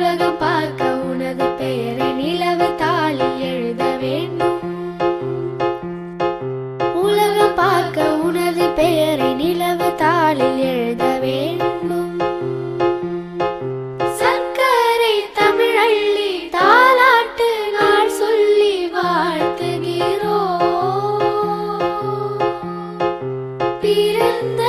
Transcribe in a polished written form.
உலகம் பார்க்க உனது பெயரை நிலவு தாளில் எழுத வேண்டும். உலகம் பார்க்க உனது பெயரை நிலவு தாளில் எழுத வேண்டும். சர்க்கரை தமிழள்ளி தாலாட்டு நாள் சொல்லி வாழ்த்துகிறோம். பிறந்த